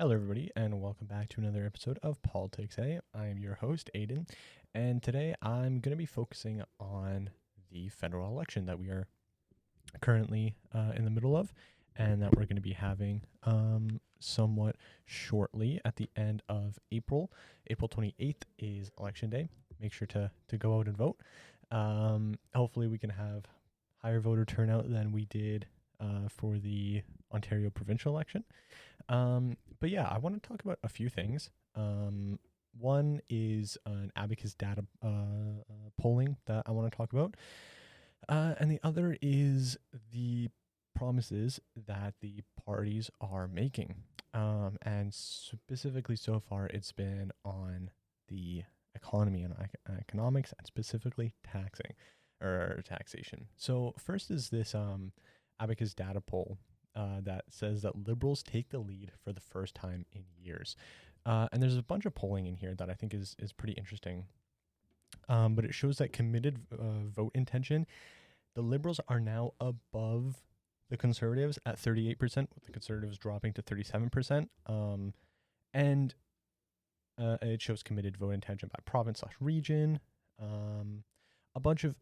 Hello, everybody, and welcome back to another episode of Politics A. I am your host, Aiden, and today I'm going to be focusing on the federal election that we are currently in the middle of, and that we're going to be having somewhat shortly at the end of April. April 28th is Election Day. Make sure to go out and vote. Hopefully, we can have higher voter turnout than we did for the Ontario provincial election. But yeah, I want to talk about a few things. One is an abacus data polling that I want to talk about. And the other is the promises that the parties are making. And specifically so far, it's been on the economy and economics and specifically taxation. So first is this abacus data poll that says that liberals take the lead for the first time in years. And there's a bunch of polling in here that I think is pretty interesting. But it shows that committed vote intention, the liberals are now above the conservatives at 38%, with the conservatives dropping to 37%. And it shows committed vote intention by province/region. A bunch of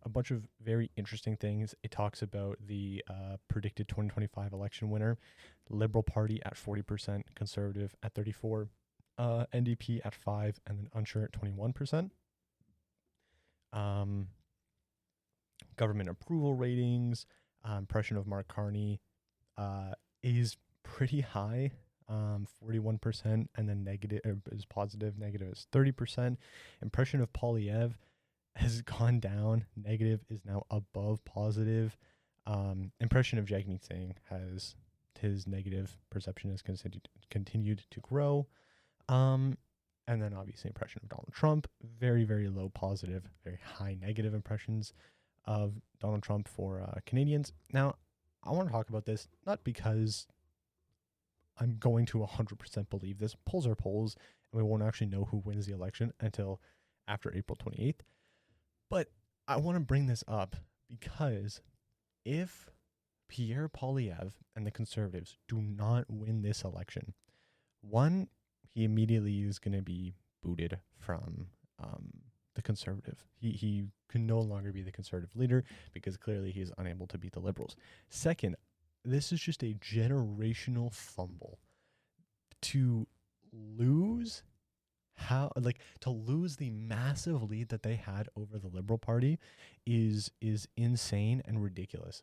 very interesting things. It talks about the predicted 2025 election winner, Liberal Party at 40%, Conservative at 34%, NDP at 5%, and then unsure at 21%. Government approval ratings, impression of Mark Carney is pretty high, 41%, and then negative is positive, negative is 30%. Impression of Polyev has gone down. Negative is now above positive. Impression of Jagmeet Singh has his negative perception has continued to grow. And then obviously impression of Donald Trump, very, very low positive, very high negative impressions of Donald Trump for Canadians. Now, I want to talk about this, not because I'm going to 100% believe this. Polls are polls, and we won't actually know who wins the election until after April 28th. But I want to bring this up because if Pierre Poilievre and the Conservatives do not win this election, one, he immediately is going to be booted from the Conservative. He can no longer be the Conservative leader because clearly he is unable to beat the Liberals. Second, this is just a generational fumble. To lose the massive lead that they had over the Liberal Party is insane and ridiculous.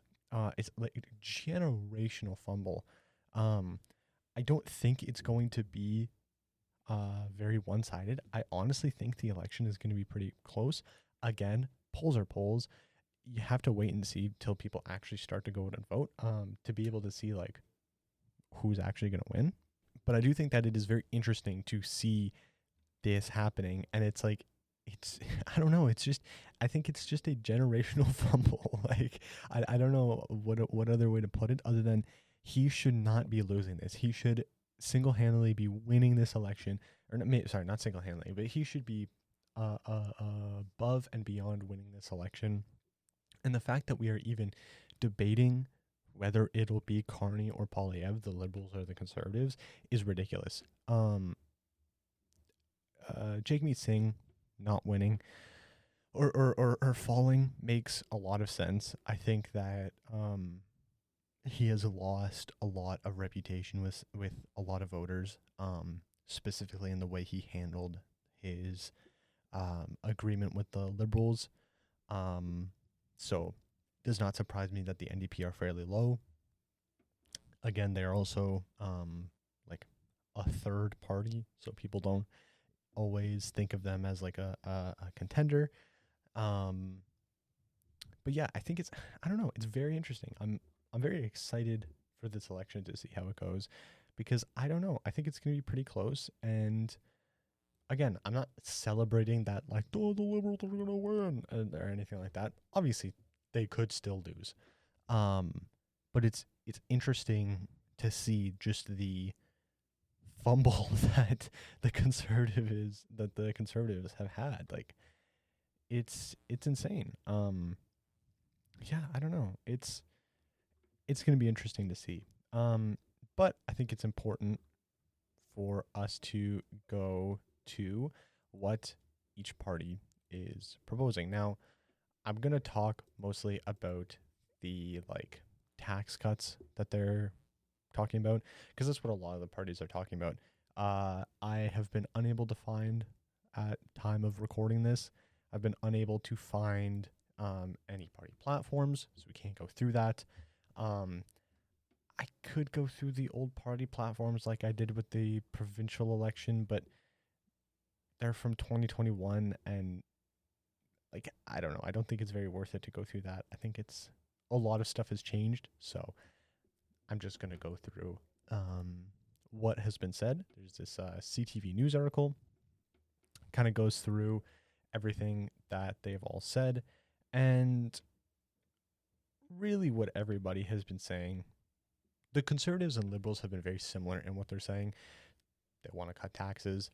It's like a generational fumble. I don't think it's going to be very one-sided. I honestly think the election is going to be pretty close. Again, polls are polls. You have to wait and see till people actually start to go out and vote to be able to see like who's actually going to win. But I do think that it is very interesting to see this happening, and it's like I don't know, I think it's just a generational fumble. Like I don't know what other way to put it other than he should not be losing this. He should single-handedly be winning this election, or not single-handedly, but he should be above and beyond winning this election. And the fact that we are even debating whether it'll be Carney or Polyev, the Liberals or the Conservatives, is ridiculous. Jagmeet Singh not winning or falling makes a lot of sense. I think that he has lost a lot of reputation with a lot of voters, specifically in the way he handled his agreement with the Liberals. So does not surprise me that the NDP are fairly low. Again, they're also like a third party, so people don't always think of them as like a contender. But yeah, I think I don't know, it's very interesting. I'm very excited for this election to see how it goes because I don't know, I think it's going to be pretty close. And again, I'm not celebrating that like, oh, the Liberals are going to win or anything like that. Obviously, they could still lose. But it's interesting to see just the fumble that the Conservatives have had. Like it's insane. Yeah, I don't know. It's going to be interesting to see. But I think it's important for us to go to what each party is proposing. Now, I'm going to talk mostly about the like tax cuts that they're talking about because that's what a lot of the parties are talking about. I have been unable to find at time of recording this. I've been unable to find any party platforms, so we can't go through that. I could go through the old party platforms like I did with the provincial election, but they're from 2021 and like I don't know. I don't think it's very worth it to go through that. I think it's a lot of stuff has changed, so I'm just going to go through what has been said. There's this CTV News article, kind of goes through everything that they've all said, and really what everybody has been saying. The conservatives and liberals have been very similar in what they're saying. They want to cut taxes.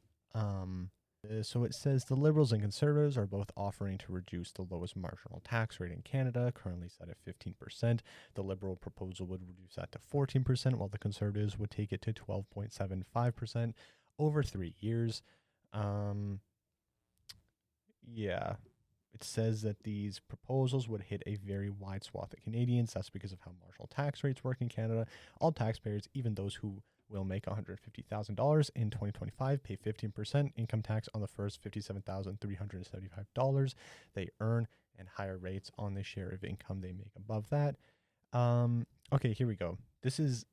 So it says the liberals and conservatives are both offering to reduce the lowest marginal tax rate in Canada, currently set at 15%. The liberal proposal would reduce that to 14%, while the conservatives would take it to 12.75% over 3 years. Yeah. It says that these proposals would hit a very wide swath of Canadians. That's because of how marginal tax rates work in Canada. All taxpayers, even those who will make $150,000 in 2025, pay 15% income tax on the first $57,375 they earn and higher rates on the share of income they make above that. Okay, here we go. This is,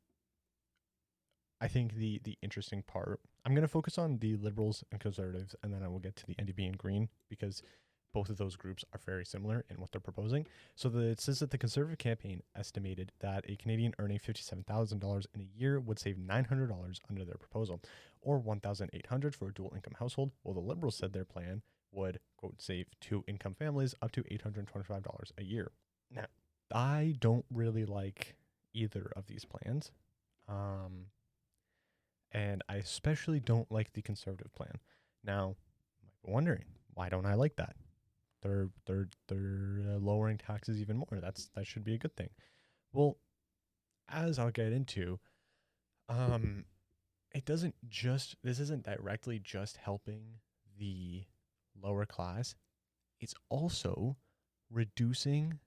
I think, the interesting part. I'm going to focus on the Liberals and Conservatives, and then I will get to the NDP and Green, because both of those groups are very similar in what they're proposing. So it says that the Conservative campaign estimated that a Canadian earning $57,000 in a year would save $900 under their proposal, or $1,800 for a dual income household, while the Liberals said their plan would, quote, save two income families up to $825 a year. Now, I don't really like either of these plans. And I especially don't like the Conservative plan. Now, you might be wondering, why don't I like that? They're lowering taxes even more. That should be a good thing. Well, as I'll get into, this isn't directly just helping the lower class. It's also reducing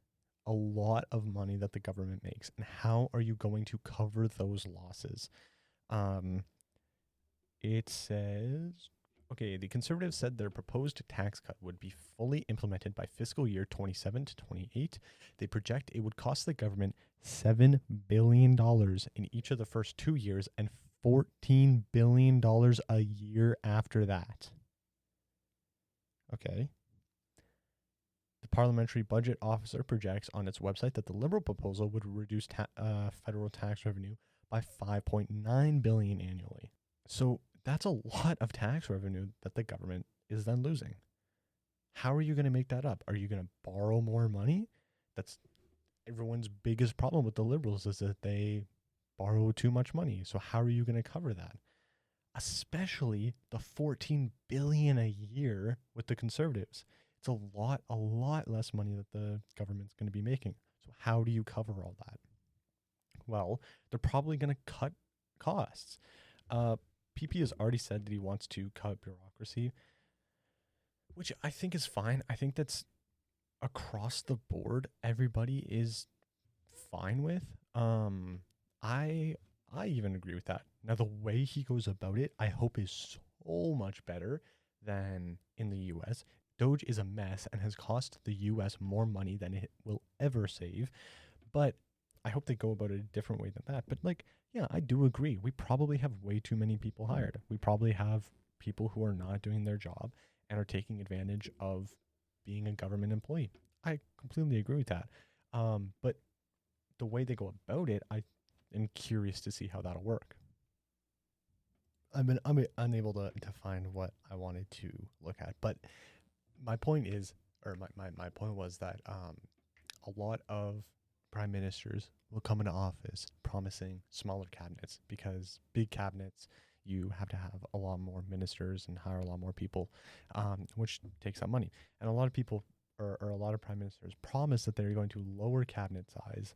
a lot of money that the government makes. And how are you going to cover those losses? It says, okay, the Conservatives said their proposed tax cut would be fully implemented by fiscal year 27 to 28. They project it would cost the government $7 billion in each of the first 2 years and $14 billion a year after that. Okay. The Parliamentary Budget Officer projects on its website that the Liberal proposal would reduce federal tax revenue by $5.9 billion annually. So that's a lot of tax revenue that the government is then losing. How are you going to make that up? Are you going to borrow more money? That's everyone's biggest problem with the Liberals, is that they borrow too much money. So how are you going to cover that? Especially the $14 billion a year with the Conservatives. It's a lot less money that the government's going to be making. So how do you cover all that? Well, they're probably going to cut costs. PP has already said that he wants to cut bureaucracy, which I think is fine. I think that's across the board, everybody is fine with. I even agree with that. Now, the way he goes about it, I hope is so much better than in the US. Doge is a mess and has cost the US more money than it will ever save. But I hope they go about it a different way than that. But yeah, I do agree. We probably have way too many people hired. We probably have people who are not doing their job and are taking advantage of being a government employee. I completely agree with that. But the way they go about it, I am curious to see how that'll work. I'm unable to find what I wanted to look at. But my point is, or my point was that a lot of prime ministers will come into office promising smaller cabinets, because big cabinets, you have to have a lot more ministers and hire a lot more people, which takes up money. And a lot of people, or a lot of prime ministers, promise that they're going to lower cabinet size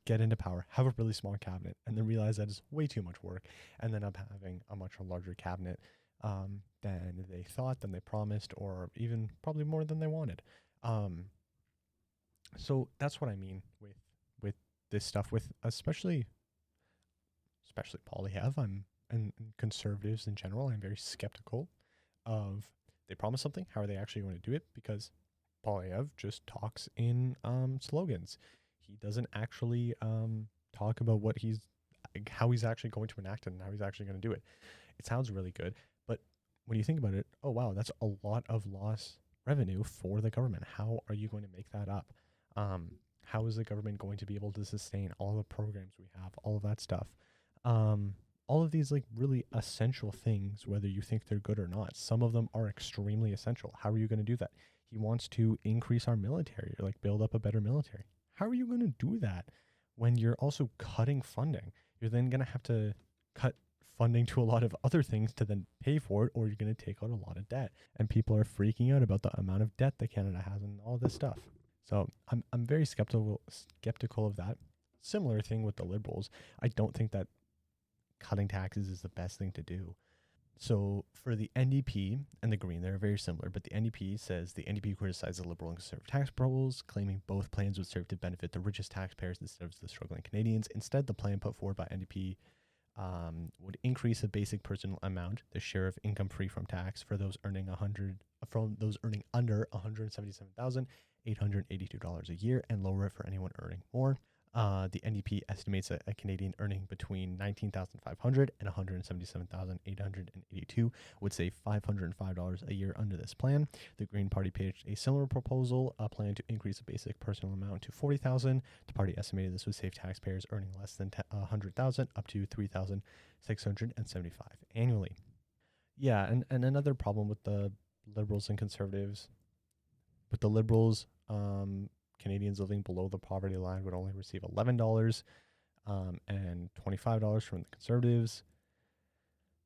get into power, have a really small cabinet, and then realize that it's way too much work, and then up having a much larger cabinet than they thought, than they promised, or even probably more than they wanted. Um, so that's what I mean with this stuff, with especially Polyev. And conservatives in general. I'm very skeptical of they promise something. How are they actually going to do it? Because Polyev just talks in slogans. He doesn't actually talk about how he's actually going to enact it and how he's actually going to do it. It sounds really good, but when you think about it, oh wow, that's a lot of lost revenue for the government. How are you going to make that up? How is the government going to be able to sustain all the programs we have, all of that stuff? Um, all of these like really essential things, whether you think they're good or not. Some of them are extremely essential. How are you going to do that? He wants to increase our military, or like build up a better military. How are you going to do that when you're also cutting funding? You're then going to have to cut funding to a lot of other things to then pay for it, or you're going to take out a lot of debt. And people are freaking out about the amount of debt that Canada has and all this stuff. So I'm very skeptical of that. Similar thing with the Liberals. I don't think that cutting taxes is the best thing to do. So for the NDP and the Green, they're very similar, but the NDP says the NDP criticized the Liberal and Conservative tax proposals, claiming both plans would serve to benefit the richest taxpayers instead of the struggling Canadians. Instead, the plan put forward by NDP would increase the basic personal amount, the share of income free from tax, for those earning under $177,882 a year, and lower it for anyone earning more. The NDP estimates a Canadian earning between $19,500 and $177,882 would save $505 a year under this plan. The Green Party pitched a similar proposal, a plan to increase the basic personal amount to $40,000. The party estimated this would save taxpayers earning less than $100,000 up to $3,675 annually. Yeah, and another problem with the Liberals and Conservatives, with the Liberals, Canadians living below the poverty line would only receive $11 and $25 from the Conservatives.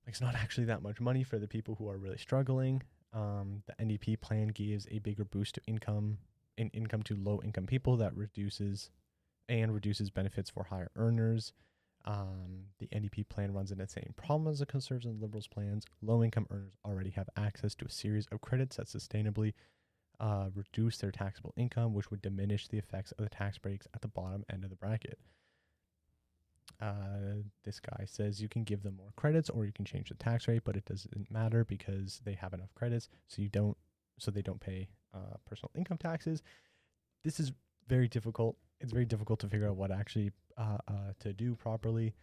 Like, it's not actually that much money for the people who are really struggling. The NDP plan gives a bigger boost to income to low-income people that reduces benefits for higher earners. The NDP plan runs into the same problem as the Conservatives and Liberals plans. Low-income earners already have access to a series of credits that sustainably reduce their taxable income, which would diminish the effects of the tax breaks at the bottom end of the bracket. This guy says you can give them more credits or you can change the tax rate, but it doesn't matter because they have enough credits, so they don't pay personal income taxes. This is very difficult. It's very difficult to figure out what actually to do properly.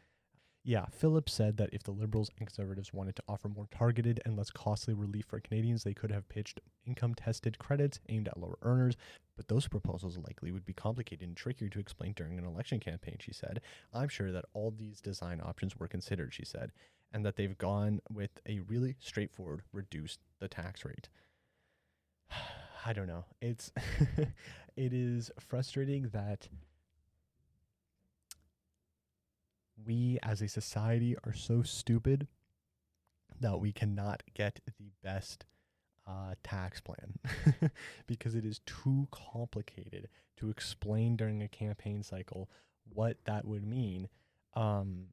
Yeah, Phillips said that if the Liberals and Conservatives wanted to offer more targeted and less costly relief for Canadians, they could have pitched income-tested credits aimed at lower earners, but those proposals likely would be complicated and trickier to explain during an election campaign, she said. I'm sure that all these design options were considered, she said, and that they've gone with a really straightforward, reduce the tax rate. I don't know. It is frustrating that we as a society are so stupid that we cannot get the best tax plan because it is too complicated to explain during a campaign cycle what that would mean. And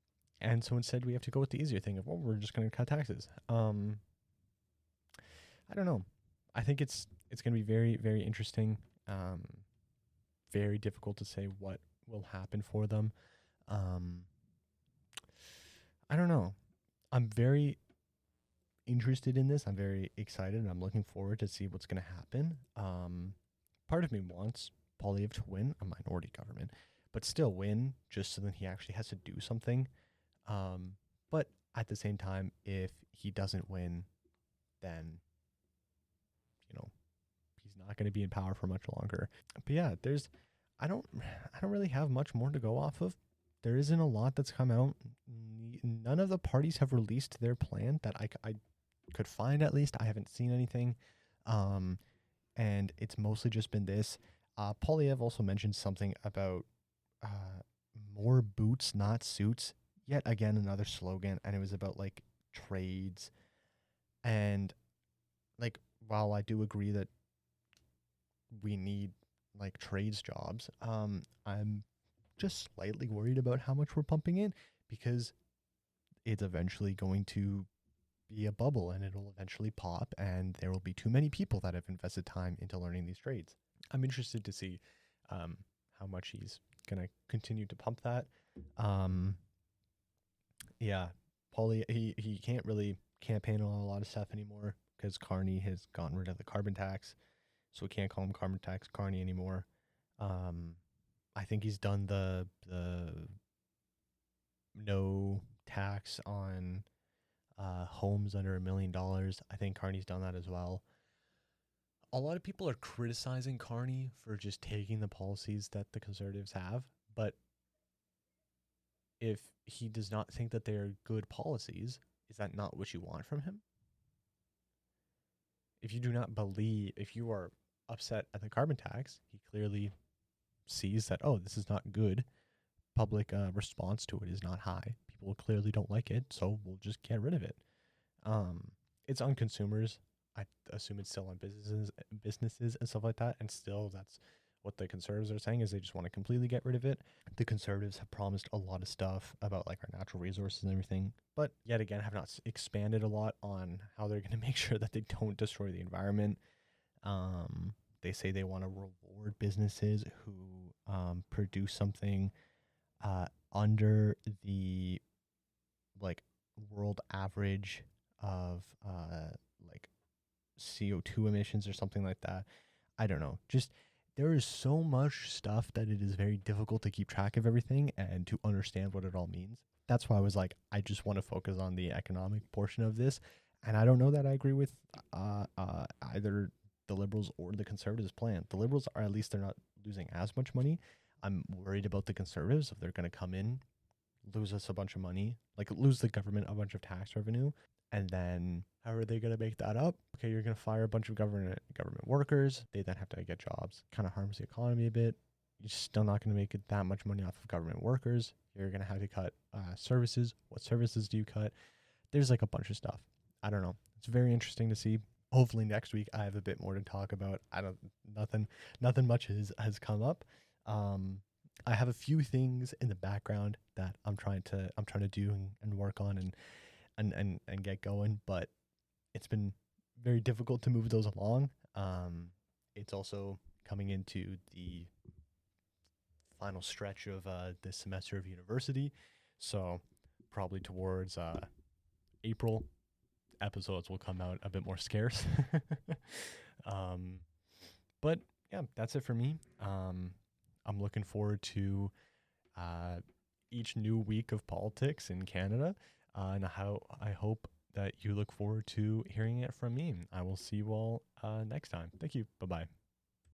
so instead we have to go with the easier thing of, well, we're just going to cut taxes. I don't know. I think it's going to be very, very interesting. Very difficult to say what will happen for them. I don't know. I'm very interested in this. I'm very excited, and I'm looking forward to see what's going to happen. Part of me wants Poilievre to win a minority government, but still win just so that he actually has to do something. But at the same time, if he doesn't win, then, he's not going to be in power for much longer. But yeah, I don't really have much more to go off of. There isn't a lot that's come out. None of the parties have released their plan that I could find, at least. I haven't seen anything. And it's mostly just been this. Poilievre also mentioned something about more boots, not suits. Yet again, another slogan. And it was about, like, trades. And, like, while I do agree that we need, like, trades jobs, I'm just slightly worried about how much we're pumping in, because it's eventually going to be a bubble and it'll eventually pop, and there will be too many people that have invested time into learning these trades. I'm interested to see how much he's going to continue to pump that. Yeah, Paulie, he can't really campaign on a lot of stuff anymore because Carney has gotten rid of the carbon tax, so we can't call him carbon tax Carney anymore. I think he's done the no tax on homes under $1 million. I think Carney's done that as well. A lot of people are criticizing Carney for just taking the policies that the Conservatives have, but if he does not think that they are good policies, is that not what you want from him? If you do not believe, if you are upset at the carbon tax, he clearly sees that, oh, this is not good. Public response to it is not high. People clearly don't like it, so we'll just get rid of it. It's on consumers. I assume it's still on businesses and stuff like that. And still, that's what the Conservatives are saying, is they just want to completely get rid of it. The Conservatives have promised a lot of stuff about like our natural resources and everything, but yet again have not expanded a lot on how they're going to make sure that they don't destroy the environment. They say they want to reward businesses who produce something under the like world average of like CO2 emissions or something like that. I don't know. Just there is so much stuff that it is very difficult to keep track of everything and to understand what it all means. That's why I was like, I just want to focus on the economic portion of this. And I don't know that I agree with either the Liberals or the Conservatives' plan. The Liberals are, at least they're not losing as much money. I'm worried about the Conservatives, if they're going to come in, lose us a bunch of money, like lose the government a bunch of tax revenue. And then how are they going to make that up? Okay, you're going to fire a bunch of government workers. They then have to get jobs. Kind of harms the economy a bit. You're still not going to make it that much money off of government workers. You're going to have to cut services. What services do you cut? There's like a bunch of stuff. I don't know. It's very interesting to see. Hopefully next week I have a bit more to talk about. Nothing much has come up. I have a few things in the background that I'm trying to do and work on and get going, but it's been very difficult to move those along. It's also coming into the final stretch of this semester of university, so probably towards April, episodes will come out a bit more scarce. But yeah, that's it for me. I'm looking forward to each new week of politics in Canada, and how I hope that you look forward to hearing it from me. I will see you all next time. Thank you. Bye-bye.